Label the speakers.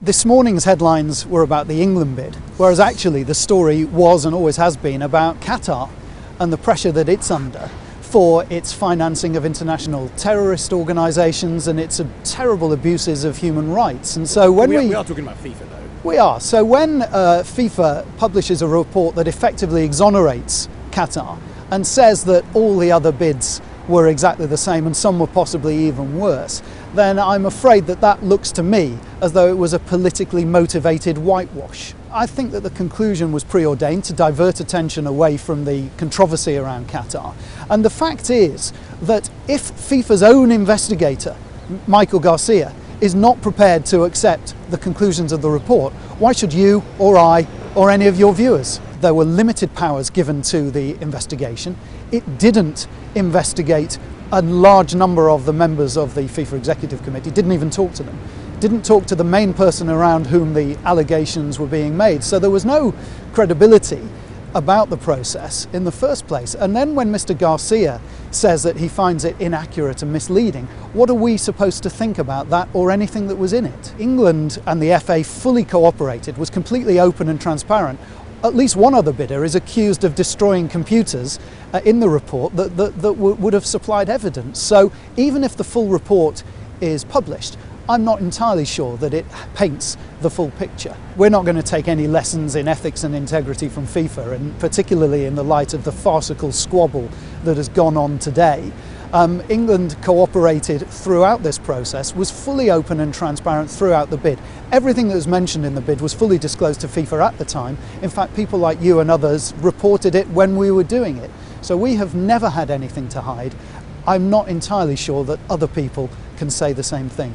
Speaker 1: This morning's headlines were about the England bid, whereas actually the story was and always has been about Qatar and the pressure that it's under for its financing of international terrorist organisations and its terrible abuses of human rights. And so when
Speaker 2: we are talking about FIFA though.
Speaker 1: We are. So when FIFA publishes a report that effectively exonerates Qatar and says that all the other bids were exactly the same and some were possibly even worse, then I'm afraid that that looks to me as though it was a politically motivated whitewash. I think that the conclusion was preordained to divert attention away from the controversy around Qatar. And the fact is that if FIFA's own investigator, Michael Garcia, is not prepared to accept the conclusions of the report, why should you or I or any of your viewers? There were limited powers given to the investigation. It didn't investigate a large number of the members of the FIFA Executive Committee, didn't even talk to them, didn't talk to the main person around whom the allegations were being made. So there was no credibility about the process in the first place. And then when Mr. Garcia says that he finds it inaccurate and misleading, what are we supposed to think about that or anything that was in it? England and the FA fully cooperated, was completely open and transparent. At least one other bidder is accused of destroying computers in the report that would have supplied evidence. So even if the full report is published, I'm not entirely sure that it paints the full picture. We're not going to take any lessons in ethics and integrity from FIFA, and particularly in the light of the farcical squabble that has gone on today. England cooperated throughout this process, was fully open and transparent throughout the bid. Everything that was mentioned in the bid was fully disclosed to FIFA at the time. In fact, people like you and others reported it when we were doing it. So we have never had anything to hide. I'm not entirely sure that other people can say the same thing.